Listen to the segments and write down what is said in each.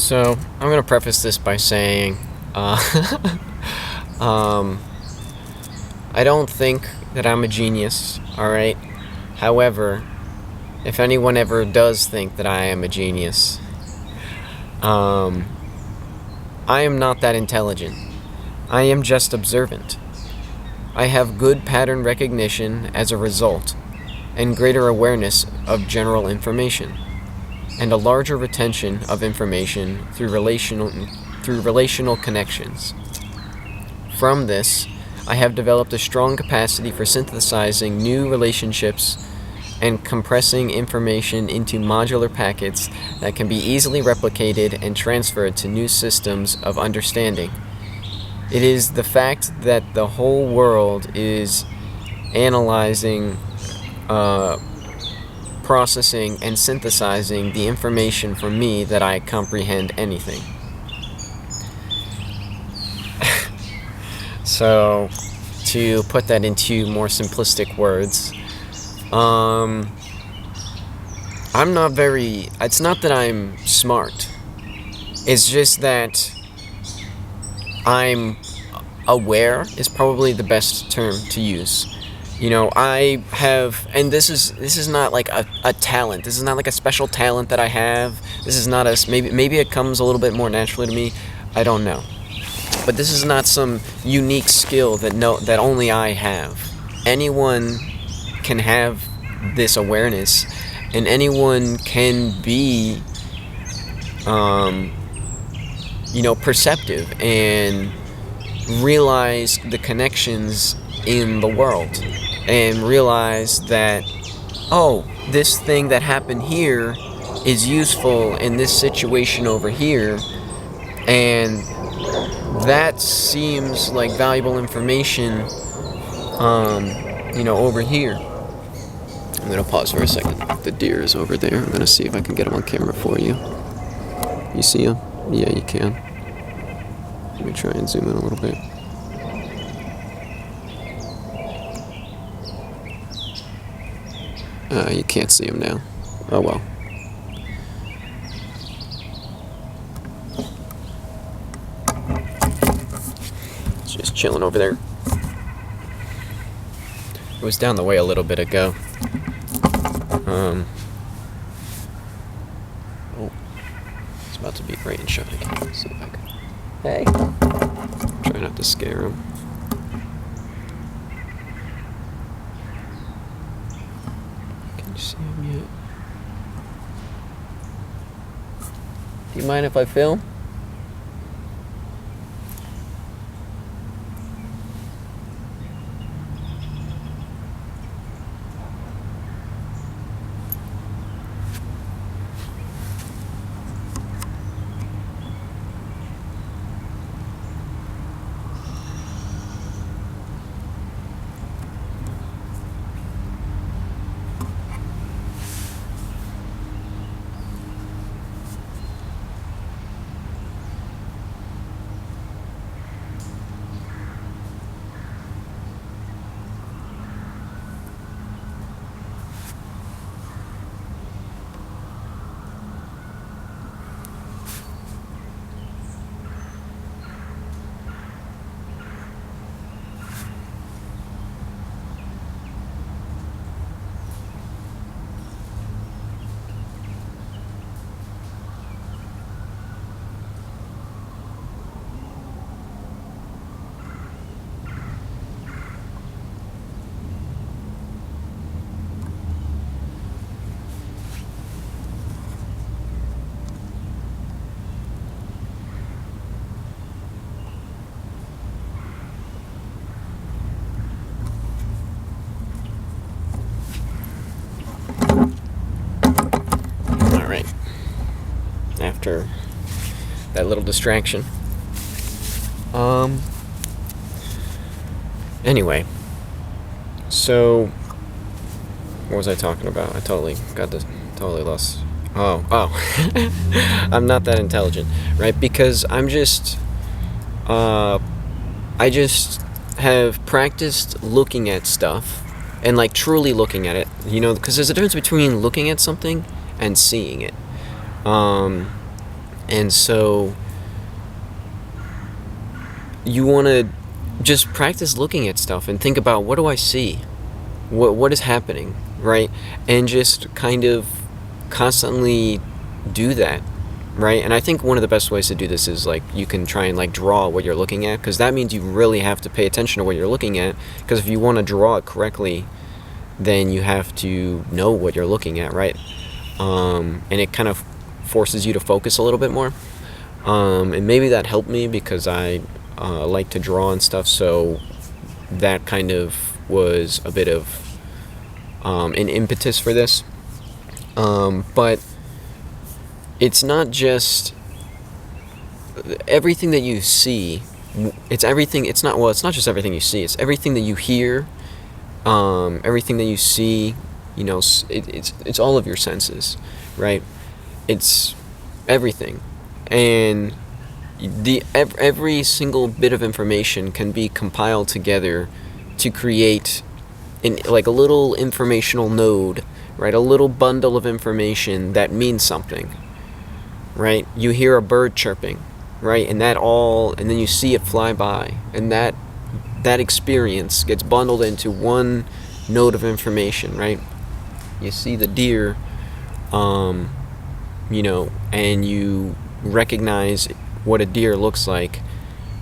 So, I'm going to preface this by saying, um, I don't think that I'm a genius, alright? However, if anyone ever does think that I am a genius, I am not that intelligent. I am just observant. I have good pattern recognition as a result, and greater awareness of general information, and a larger retention of information through relational connections. From this, I have developed a strong capacity for synthesizing new relationships and compressing information into modular packets that can be easily replicated and transferred to new systems of understanding. It is the fact that the whole world is analyzing, processing, and synthesizing the information from me that I comprehend anything. So, to put that into more simplistic words, it's not that I'm smart. It's just that I'm aware is probably the best term to use. You know, I have, and this is not like a talent. This is not like a special talent that I have. This is not maybe it comes a little bit more naturally to me. I don't know. But this is not some unique skill that only I have. Anyone can have this awareness, and anyone can be, perceptive and realize the connections in the world, and realize that, oh, this thing that happened here is useful in this situation over here, and that seems like valuable information, over here. I'm going to pause for a second. The deer is over there. I'm going to see if I can get him on camera for you. You see him? Yeah, you can. Let me try and zoom in a little bit. You can't see him now. Oh well. Just chilling over there. It was down the way a little bit ago. It's about to be rain shining. Let's see if I can. Hey. Try not to scare him. Can you see him yet? Do you mind if I film? After that little distraction. Anyway, so what was I talking about? I totally lost. Oh, I'm not that intelligent, right? Because I just have practiced looking at stuff and like truly looking at it, because there's a difference between looking at something and seeing it. And so you want to just practice looking at stuff and think about, what do I see? What is happening, right? And just kind of constantly do that, right? And I think one of the best ways to do this is, like, you can try and, like, draw what you're looking at, because that means you really have to pay attention to what you're looking at, because if you want to draw it correctly, then you have to know what you're looking at, right? And it kind of forces you to focus a little bit more. And maybe that helped me because I like to draw and stuff, so that kind of was a bit of an impetus for this. But it's not just everything that you see. It's everything. It's not just everything you see. It's everything that you hear. Everything that you see. You know, it's all of your senses, right? It's everything, and every single bit of information can be compiled together to create like a little informational node, right? A little bundle of information that means something, right? You hear a bird chirping, right? And then you see it fly by, and that experience gets bundled into one node of information, right? You see the deer, and you recognize what a deer looks like,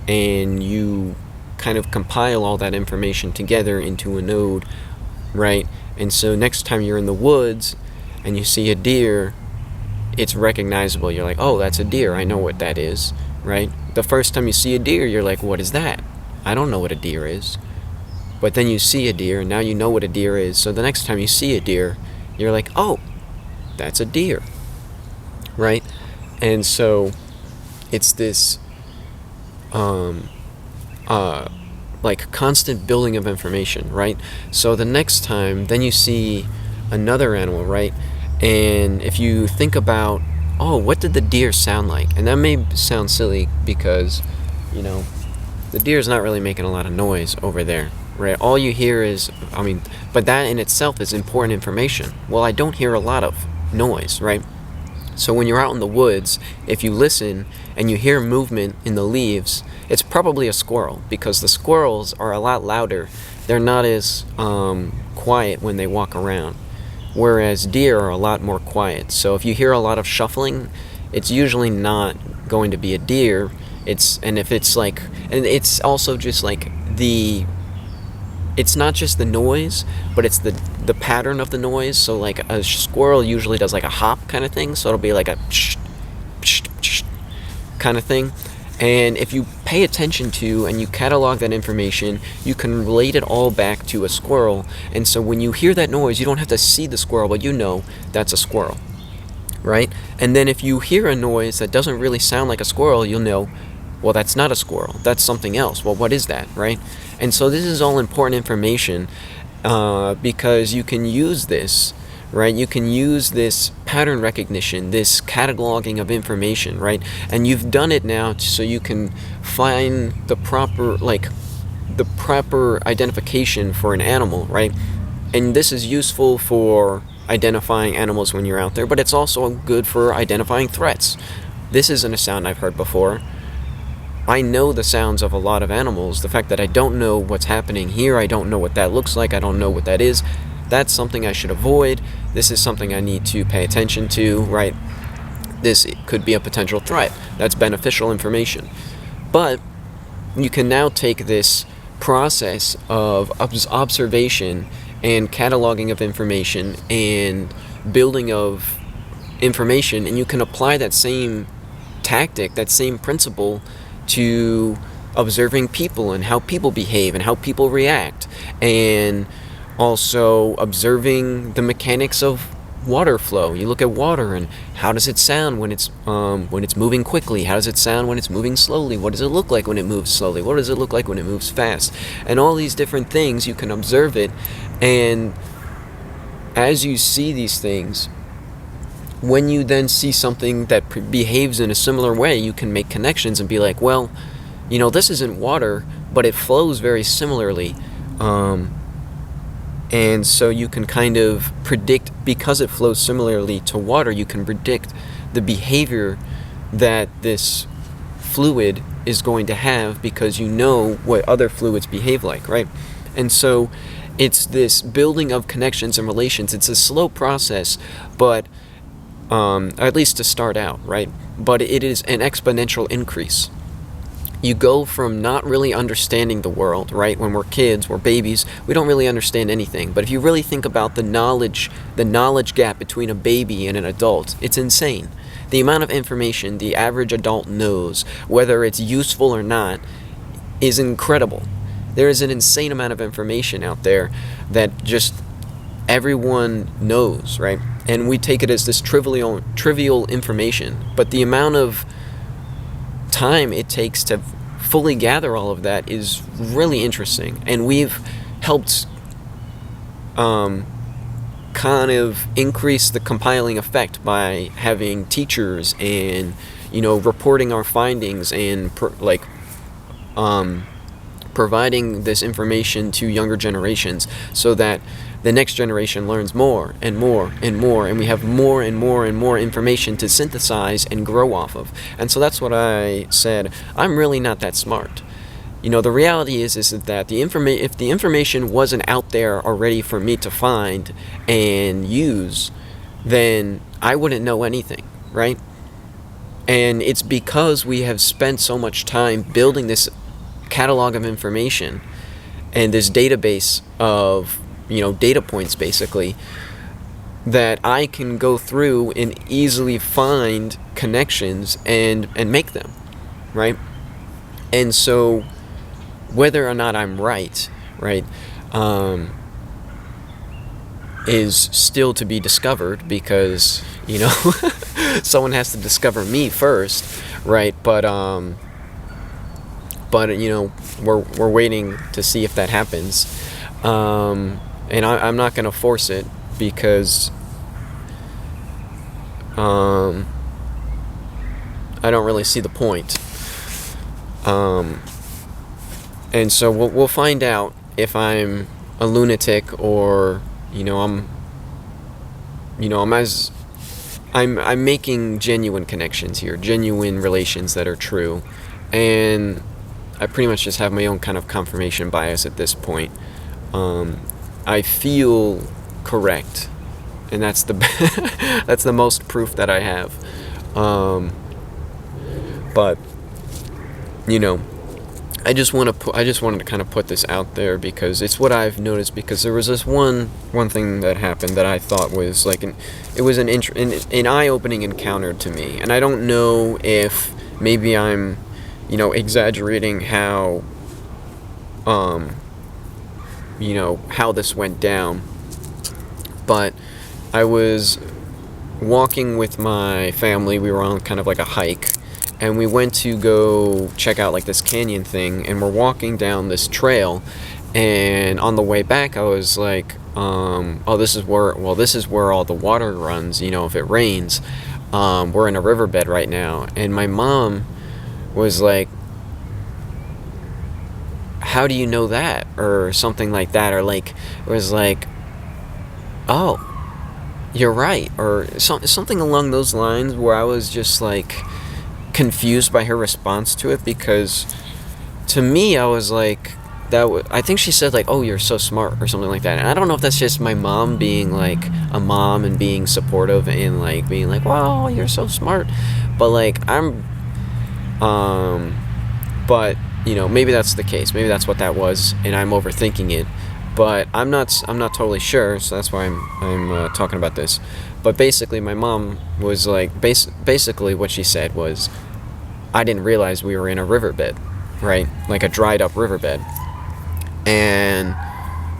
and you kind of compile all that information together into a node, right? And so next time you're in the woods and you see a deer, it's recognizable. You're like, oh, that's a deer. I know what that is, right? The first time you see a deer, you're like, what is that? I don't know what a deer is. But then you see a deer, and now you know what a deer is. So the next time you see a deer, you're like, oh, that's a deer, right? And so it's this like constant building of information, right? So the next time, then you see another animal, right? And if you think about, oh, what did the deer sound like? And that may sound silly because, the deer's not really making a lot of noise over there, right? All you hear is, but that in itself is important information. Well, I don't hear a lot of noise, right? So when you're out in the woods, if you listen and you hear movement in the leaves, it's probably a squirrel, because the squirrels are a lot louder. They're not as quiet when they walk around, whereas deer are a lot more quiet. So if you hear a lot of shuffling, it's usually not going to be a deer. And it's also just like it's not just the noise, but it's the pattern of the noise. So like a squirrel usually does like a hop kind of thing, so it'll be like a psh, psh, psh kind of thing. And if you pay attention to and you catalog that information, you can relate it all back to a squirrel. And so when you hear that noise, you don't have to see the squirrel, but you know that's a squirrel, right? And then if you hear a noise that doesn't really sound like a squirrel, you'll know, well, that's not a squirrel, that's something else. Well, what is that, right? And so this is all important information, because you can use this, right? You can use this pattern recognition, this cataloging of information, right? And you've done it now so you can find the proper identification for an animal, right? And this is useful for identifying animals when you're out there, but it's also good for identifying threats. This isn't a sound I've heard before. I know the sounds of a lot of animals. The fact that I don't know what's happening here, I don't know what that looks like, I don't know what that is, that's something I should avoid. This is something I need to pay attention to, right? This could be a potential threat. That's beneficial information. But you can now take this process of observation and cataloging of information and building of information, and you can apply that same tactic, that same principle, to observing people and how people behave and how people react, and also observing the mechanics of water flow. You look at water and how does it sound when it's moving quickly? How does it sound when it's moving slowly? What does it look like when it moves slowly? What does it look like when it moves fast? And all these different things, you can observe it, and as you see these things, when you then see something that behaves in a similar way, you can make connections and be like, well, this isn't water, but it flows very similarly. And so you can kind of predict, because it flows similarly to water, you can predict the behavior that this fluid is going to have, because you know what other fluids behave like, right? And so it's this building of connections and relations. It's a slow process, but at least to start out, right? But it is an exponential increase. You go from not really understanding the world, right? When we're kids, we're babies, we don't really understand anything. But if you really think about the knowledge gap between a baby and an adult, it's insane. The amount of information the average adult knows, whether it's useful or not, is incredible. There is an insane amount of information out there that just everyone knows, right? And we take it as this trivial information. But the amount of time it takes to fully gather all of that is really interesting. And we've helped kind of increase the compiling effect by having teachers and, reporting our findings and providing this information to younger generations, so that the next generation learns more and more and more, and we have more and more and more information to synthesize and grow off of. And so that's what I said. I'm really not that smart. The reality is that if the information wasn't out there already for me to find and use, then I wouldn't know anything, right? And it's because we have spent so much time building this catalog of information and this database of data points, basically, that I can go through and easily find connections and make them, right? And so whether or not I'm right, is still to be discovered, because someone has to discover me first, right? But we're waiting to see if that happens. And I'm not going to force it, because I don't really see the point. And so we'll find out if I'm a lunatic, or I'm making genuine connections here, genuine relations that are true, and I pretty much just have my own kind of confirmation bias at this point. I feel correct, and that's that's the most proof that I have. But I just wanted to kind of put this out there, because it's what I've noticed. Because there was this one thing that happened that I thought was like an eye-opening encounter to me, and I don't know if maybe I'm exaggerating how how this went down. But I was walking with my family. We were on kind of like a hike, and we went to go check out like this canyon thing, and we're walking down this trail, and on the way back I was like, this is where all the water runs, if it rains. We're in a riverbed right now. And my mom was like, how do you know that, or something like that, or like it was like, oh, you're right, or something along those lines, where I was just like confused by her response to it. Because to me, I was like, I think she said like, oh, you're so smart, or something like that. And I don't know if that's just my mom being like a mom and being supportive and like being like, wow, you're so smart, but like but maybe that's the case. Maybe that's what that was, and I'm overthinking it. But I'm not totally sure, so that's why I'm talking about this. But basically, my mom was like, basically what she said was, I didn't realize we were in a riverbed, right? Like a dried up riverbed. And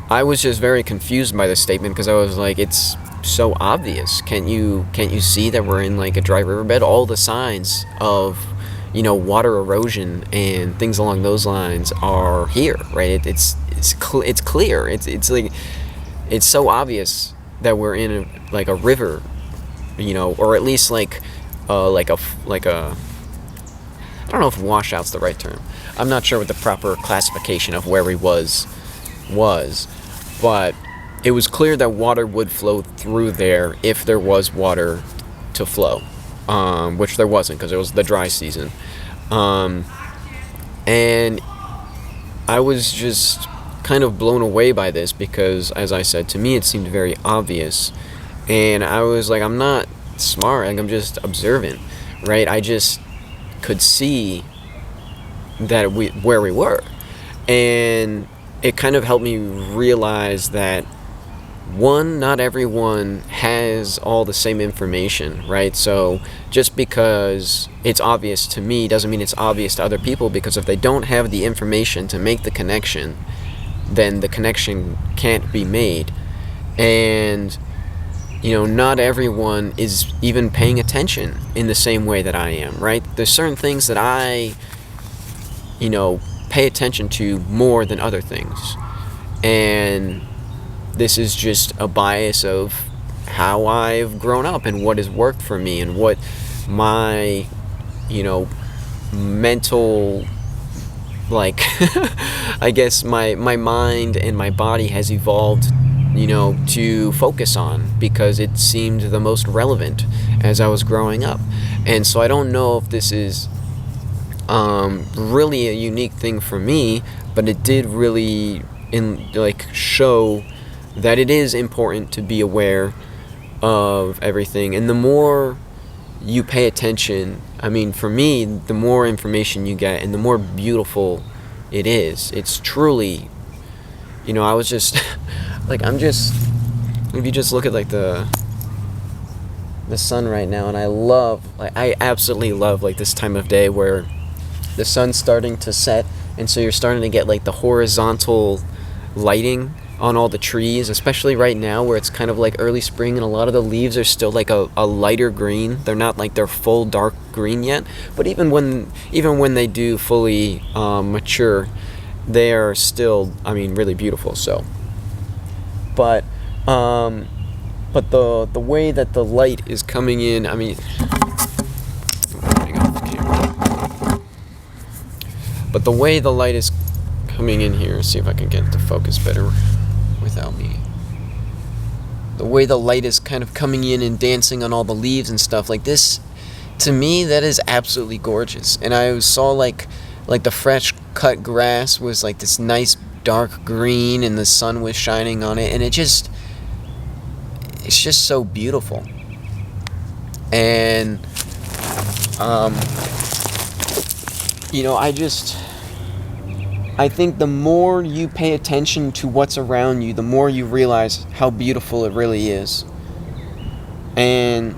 I was just very confused by this statement, because I was like, it's so obvious. Can't you see that we're in like a dry riverbed? All the signs of water erosion and things along those lines are here, right? It's clear. It's like, it's so obvious that we're in a river, or at least like a I don't know if washout's the right term. I'm not sure what the proper classification of where we was, but it was clear that water would flow through there if there was water to flow, which there wasn't because it was the dry season. And I was just kind of blown away by this because, as I said, to me it seemed very obvious. And I was like, I'm not smart, like I'm just observant, right? I just could see that where we were. And it kind of helped me realize that, one, not everyone has all the same information, right? So just because it's obvious to me doesn't mean it's obvious to other people, because if they don't have the information to make the connection, then the connection can't be made. And, you know, not everyone is even paying attention in the same way that I am, right? There's certain things that I, you know, pay attention to more than other things. And this is just a bias of how I've grown up and what has worked for me and what my, you know, mental, like, I guess my mind and my body has evolved, you know, to focus on, because it seemed the most relevant as I was growing up. And so I don't know if this is really a unique thing for me, but it did really show that it is important to be aware of everything. And the more you pay attention, I mean, for me, the more information you get and the more beautiful it is. It's truly, you know, I was just like, if you just look at like the sun right now, and I absolutely love like this time of day where the sun's starting to set, and so you're starting to get like the horizontal lighting on all the trees, especially right now where it's kind of like early spring and a lot of the leaves are still like a lighter green. They're not like their full dark green yet, but even when they do fully mature, they are still, I mean, really beautiful. So, but the way that the light is coming in, I mean, hang on the camera. But the way the light is coming in here, see if I can get it to focus better without me. The way the light is kind of coming in and dancing on all the leaves and stuff like this, to me, that is absolutely gorgeous. And I saw like the fresh cut grass was like this nice dark green, and the sun was shining on it, and it's just so beautiful. And you know, I think the more you pay attention to what's around you, the more you realize how beautiful it really is. And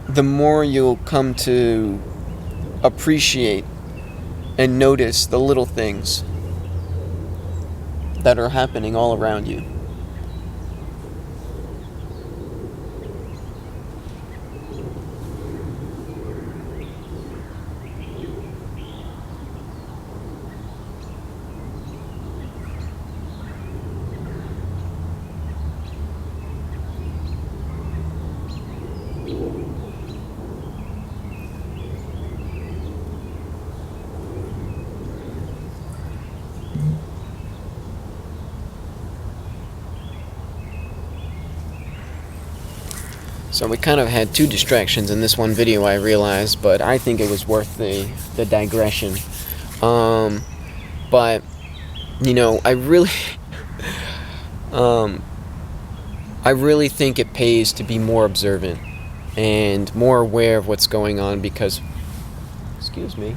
the more you'll come to appreciate and notice the little things that are happening all around you. So we kind of had two distractions in this one video, I realized, but I think it was worth the digression. But, you know, I really think it pays to be more observant and more aware of what's going on, because, excuse me,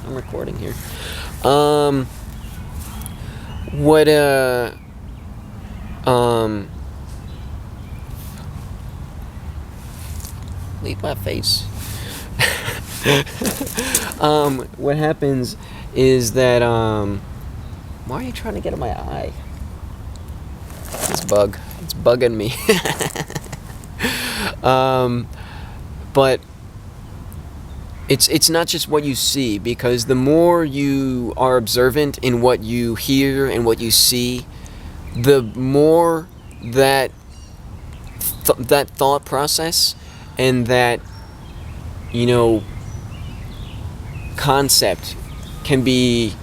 I'm recording here. Leave my face. What happens is that, why are you trying to get in my eye? It's bugging me. But it's not just what you see, because the more you are observant in what you hear and what you see, the more that thought process and that, you know, concept can be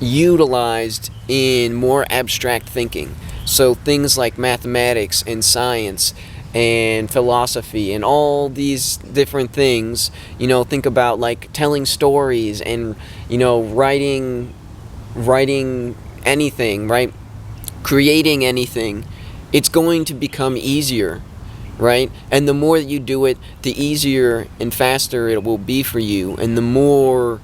utilized in more abstract thinking. So things like mathematics and science and philosophy and all these different things. Think about like telling stories and writing anything, right? Creating anything. It's going to become easier, right? And the more that you do it, the easier and faster it will be for you, and the more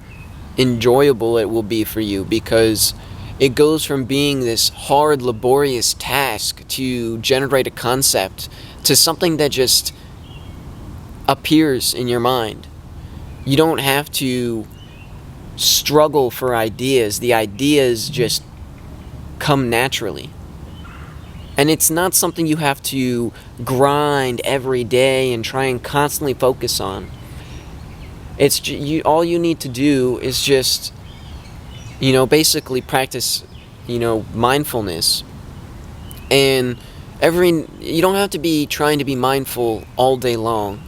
enjoyable it will be for you, because it goes from being this hard, laborious task to generate a concept to something that just appears in your mind. You don't have to struggle for ideas. The ideas just come naturally. And it's not something you have to grind every day and try and constantly focus on. All you need to do is just, basically practice, mindfulness. And you don't have to be trying to be mindful all day long,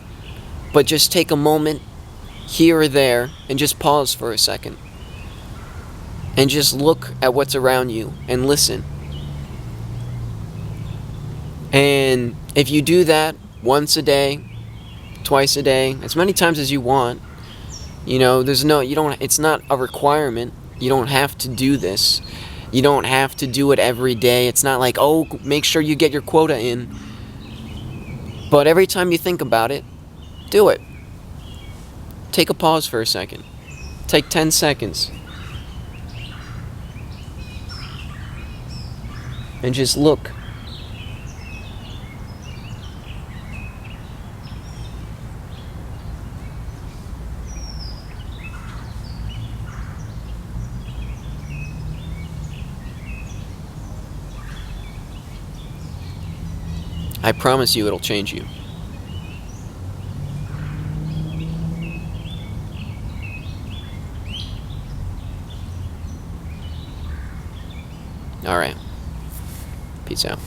but just take a moment here or there and just pause for a second. And just look at what's around you and listen. And if you do that once a day, twice a day, as many times as you want, it's not a requirement. You don't have to do this. You don't have to do it every day. It's not like, oh, make sure you get your quota in. But every time you think about it, do it. Take a pause for a second. Take 10 seconds. And just look. I promise you it'll change you. Alright. Peace out.